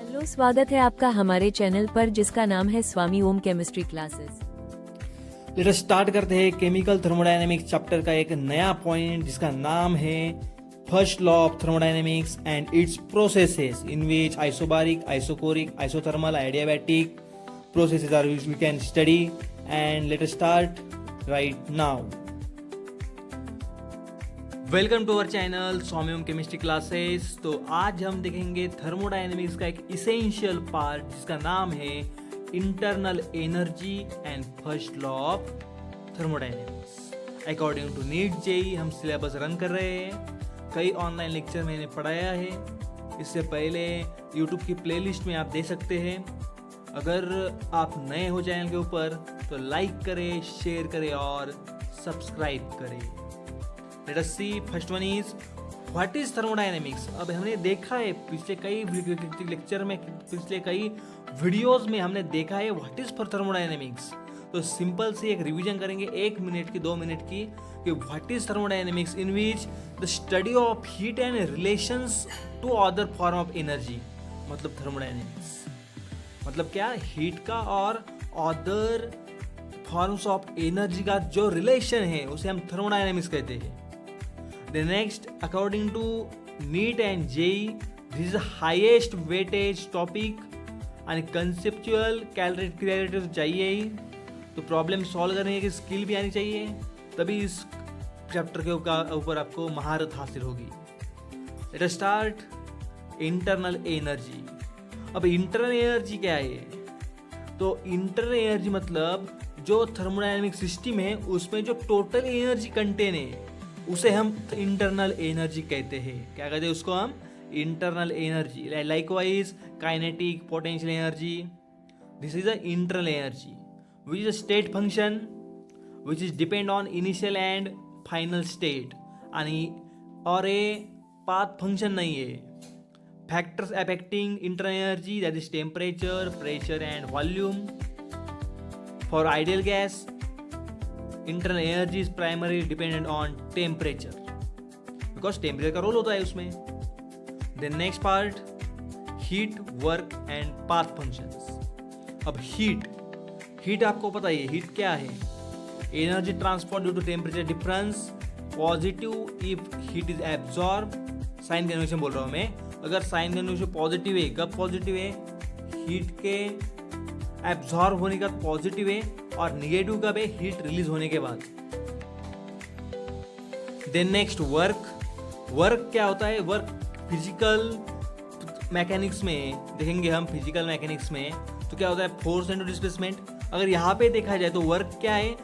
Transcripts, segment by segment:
Hello, स्वागत है आपका हमारे चैनल पर जिसका नाम है Swami Om chemistry classes. Let us start करते हैं केमिकल थर्मोडायनेमिक्स चैप्टर का एक नया पॉइंट जिसका नाम है first law of thermodynamics and it's processes in which isobaric, isochoric, isothermal, adiabatic processes are we can study and let us start right now. Welcome to our channel Swami Om chemistry classes. तो आज हम देखेंगे thermodynamics का एक essential part जिसका नाम है internal energy and first law of thermodynamics. According to NEET JEE हम सिलेबस रन कर रहे हैं। कई ऑनलाइन लेक्चर मैंने पढ़ाया है, इससे पहले यूट्यूब की प्लेलिस्ट में आप दे सकते हैं। अगर आप नए हो चैनल के ऊपर तो लाइक करें, शेयर करें और सब्सक्राइब करें। Let us see, first one is what is thermodynamics। अब हमने देखा है पिछले कई लेक्चर में, पिछले कई वीडियोस में हमने देखा है व्हाट इज फॉर थर्मोडायनेमिक्स। तो सिंपल से एक रिवीजन करेंगे 1 मिनट की 2 मिनट की कि what is thermodynamics in which the study of heat and relations to other form of energy. मतलब थर्मोडायनेमिक्स मतलब क्या, हीट का और अदर फॉर्म्स ऑफ एनर्जी का जो रिलेशन है उसे हम थर्मोडायनेमिक्स कहते हैं। The next, according to NEET and JEE, this is the highest weightage topic and conceptual clarity चाहिए ही। तो प्रॉब्लम सॉल्व करने की स्किल भी आनी चाहिए, तभी इस चैप्टर के ऊपर आपको महारत हासिल होगी। Late us start internal energy. अब इंटरनल एनर्जी क्या है? तो इंटरनल एनर्जी मतलब जो थर्मोडायनेमिक सिस्टम है उसमें जो टोटल एनर्जी कंटेन है उसे हम इंटरनल एनर्जी कहते हैं। क्या कहते हैं उसको हम? Internal energy. Likewise kinetic, potential energy, this is a internal energy which is a state function which is depend on initial and final state और ए पाथ फंक्शन नहीं है। Factors affecting internal energy that is temperature, pressure and volume. For ideal gas internal energy is primarily dependent on temperature because temperature का role होता है उसमें। then next part, heat, work and path functions। अब heat आपको पता है heat क्या है? energy transport due to temperature difference, positive if heat is absorbed। Sign convention बोल रहा हूँ मैं। अगर साइन कन्वेंशन पॉजिटिव है, कब पॉजिटिव है? हीट के एब्जॉर्ब होने का पॉजिटिव है और निगेटिव कब है? हीट रिलीज होने के बाद। देन नेक्स्ट वर्क क्या होता है? वर्क फिजिकल मैकेनिक्स में देखेंगे हम। फिजिकल मैकेनिक्स में तो क्या होता है? Force and displacement. अगर यहाँ पे देखा जाए तो वर्क क्या है?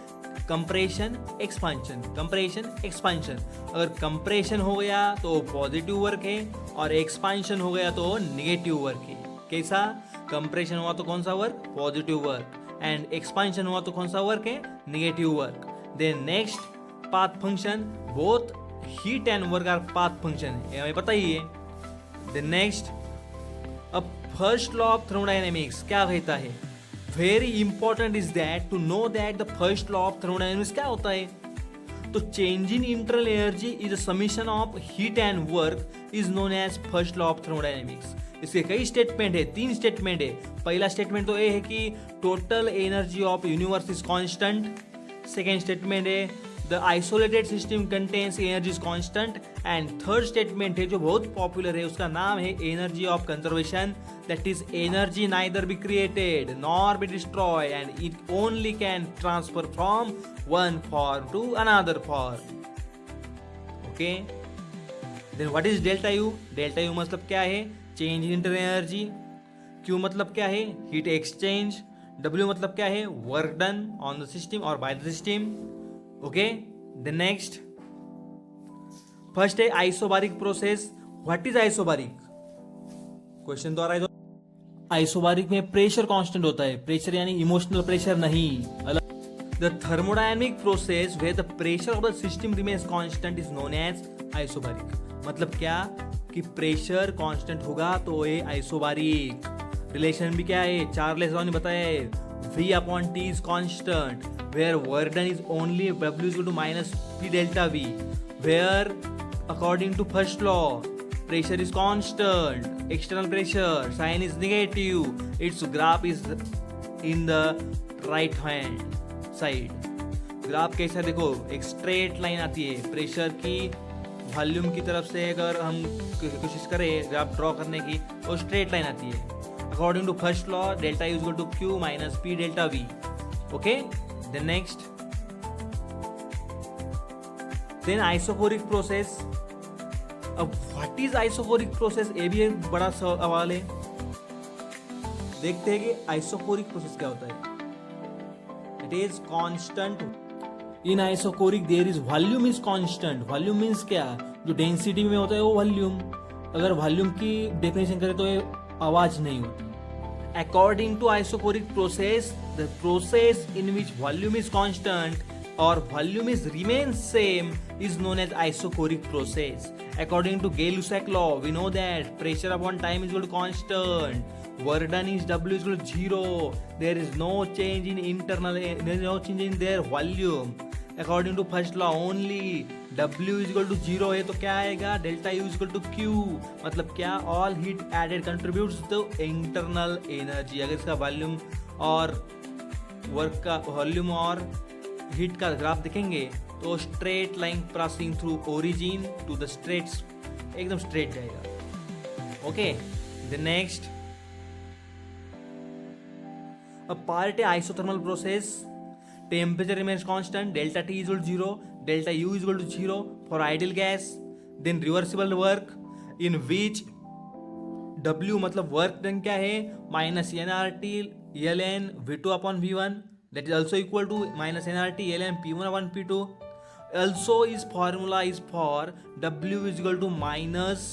Compression, expansion, compression, expansion. अगर कंप्रेशन हो गया तो पॉजिटिव वर्क है और एक्सपांशन हो गया तो निगेटिव वर्क है। कैसा? कंप्रेशन हुआ तो कौन सा work? Positive work. And expansion हुआ तो कौन सा वर्क है? Negative work. Then next, path function. Both heat and work are path function है, हमें पता ही है। देन नेक्स्ट, अब फर्स्ट लॉ ऑफ थर्मोडायनेमिक्स क्या कहता है? Very important is that to know that the first law of thermodynamics क्या होता है। तो change in internal energy is a summation of heat and work is known as first law of thermodynamics. इसके कई statement है, 3 statement है। पहला statement तो ये है कि total energy of universe is constant. Second statement है the isolated system contains energy is constant. And third statement है जो बहुत पॉपुलर है, उसका नाम है energy of conservation. That is energy neither be created nor be destroy and it only can transfer from one form to another form. Okay, then what is delta u? Delta u मतलब क्या है? Change in internal energy. Q मतलब क्या है? Heat exchange. W मतलब क्या है? Work done on the system और by the system. Okay, the next, first है isobaric process. What is isobaric? Question तो आ रहा है। आइसोबारिक में प्रेशर कांस्टेंट होता है, प्रेशर यानी इमोशनल प्रेशर नहीं। The thermodynamic process where the pressure of the system remains constant is known as isobaric. मतलब क्या कि प्रेशर कांस्टेंट होगा तो ये आइसोबारिक। रिलेशन भी क्या है? चार्ल्स लॉ ने बताया है, V upon T is constant where work done is only W is equal to minus P delta V, where according to first law pressure is constant external pressure, sign is negative, its graph is in the right hand side. Graph कैसा देखो, एक straight line आती है pressure की volume की तरफ से। अगर हम कोशिश करें ग्राफ ड्रॉ करने की तो स्ट्रेट लाइन आती है। According to first law delta is equal to Q minus P delta V. Okay, then next, then isochoric process. अब व्हाट इज आइसोकोरिक प्रोसेस, ये भी एक बड़ा सवाल है। देखते हैं कि आइसोकोरिक प्रोसेस क्या होता है। It is constant in isochoric, there is volume is constant. Volume means क्या, जो डेंसिटी में होता है वो वॉल्यूम। अगर वॉल्यूम की डेफिनेशन करें तो ये आवाज नहीं होती। According to isochoric process, the process in which volume is constant or volume is remains same is known as isocoric process. According to Gay-Lussac law, we know that pressure upon time is equal to constant, work done is W is equal to 0, there is no change in internal, there is no change in their volume. According to first law only W is equal to 0 है तो क्या आएगा, delta U is equal to Q, मतलब क्या, all heat added contributes to internal energy। अगर इसका volume और work का वॉल्यूम और हीट का ग्राफ देखेंगे तो straight line passing through origin to the straight, एकदम स्ट्रेट जाएगा। ओके, द नेक्स्ट, अब पार्ट है isothermal process. Temperature remains constant, delta T is equal to 0, delta U is equal to 0 for ideal gas. Then reversible work in which W मतलब work done क्या है, minus nRT ln V2 upon V1, that is also equal to minus nRT ln P1 upon P2. Also is formula is for W is equal to minus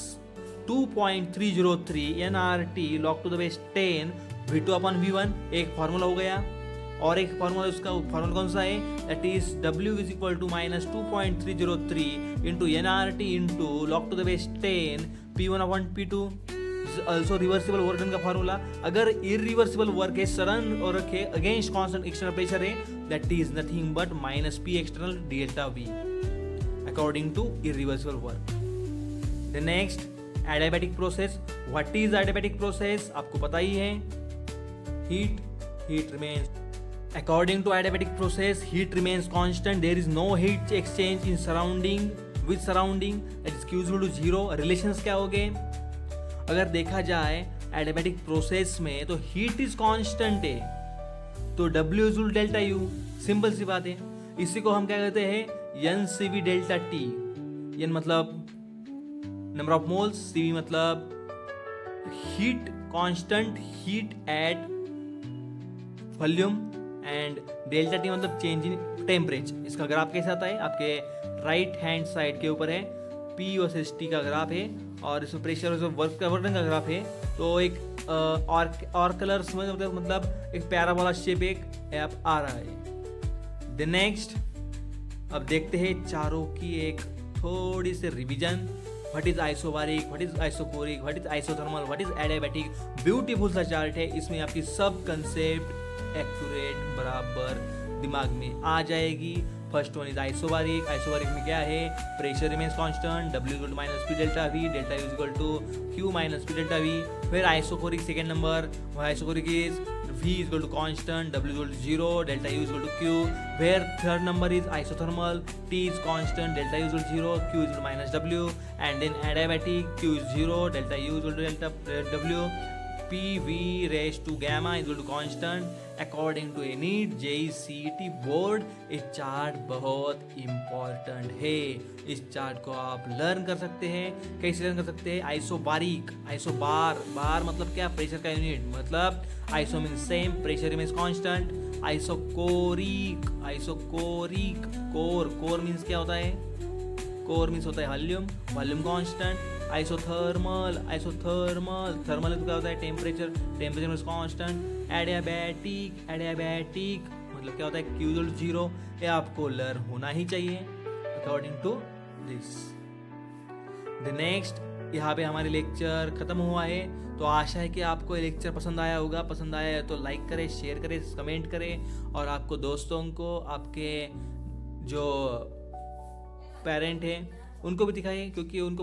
2.303 nRT log to the base 10 V2 upon V1, एक formula हो गया। और एक formula, उसका formula कौन सा है, that is W is equal to minus 2.303 into nRT into log to the base 10 P1 upon P2। also reversible work done का फॉर्मूला। अगर इरिवर्सिबल वर्क है, सडन और रखे अगेंस्ट कांस्टेंट एक्सटर्नल प्रेशर है, that is nothing but minus P external delta V according to irreversible work. The next, adiabatic process. What is adiabatic process, आपको पता ही है, heat remains. According to adiabatic process heat remains constant, there is no heat exchange in surrounding with surrounding, that is Q is equal to 0। Relations क्या हो गए, अगर देखा जाए एडियाबैटिक प्रोसेस में तो हीट इज कांस्टेंट है तो W is equal delta U, simple सी बात है। इसी को हम क्या कहते हैं, NCV डेल्टा T। N मतलब नंबर ऑफ मोल्स, CV मतलब heat constant, heat at volume, and delta T मतलब चेंज इन टेम्परेचर। इसका ग्राफ कैसा आता है, आपके राइट हैंड साइड के ऊपर है, P वर्सेस T का ग्राफ है, और इसमें प्रेशर और वर्क का वर्क का ग्राफ है। तो एक और कलर्स में मतलब एक पैराबोला शेप एक आ रहा है। द नेक्स्ट, अब देखते हैं चारों की एक थोड़ी सी revision. What is isobaric, what is isochoric, what is isothermal, what is adiabatic. Beautiful सा चार्ट है, इसमें आपकी सब कंसेप्ट एक्यूरेट बराबर दिमाग में आ जाएगी। First one is isobaric. Isobaric में क्या है, pressure remains constant, W equal to minus P delta v, delta you equal to Q minus P delta v. फिर isochoric second number, isochoric is V equal to constant, W equal to 0, delta you equal to q. फिर third number is isothermal, T is constant, delta you equal to 0, Q equal to minus W, and then adiabatic, Q is 0, delta you equal to delta W, PV raised to gamma is equal to constant according to a NEET JEE CET board. इस chart बहुत important है, इस chart को आप learn कर सकते हैं। कैसे लर्न कर सकते हैं, आइसोबारिक, आइसोबार, बार मतलब क्या, प्रेशर का यूनिट, मतलब iso means same, pressure means constant. Isochoric, isochoric, core means क्या होता है, कोर मीन्स होता है volume, volume constant. Isothermal, isothermal, thermal क्या होता है, temperature, temperature means constant. Adiabatic, adiabatic मतलब क्या होता है, Q इक्वल टू 0। ये आपको लर्न होना ही चाहिए according to this. The next, यहाँ पे हमारे लेक्चर खत्म हुआ है। तो आशा है कि आपको ये लेक्चर पसंद आया होगा। पसंद आया है तो लाइक करें, शेयर करें, कमेंट करें, और आपको दोस्तों को, आपके जो पेरेंट हैं उनको भी दिखाइए, क्योंकि उनको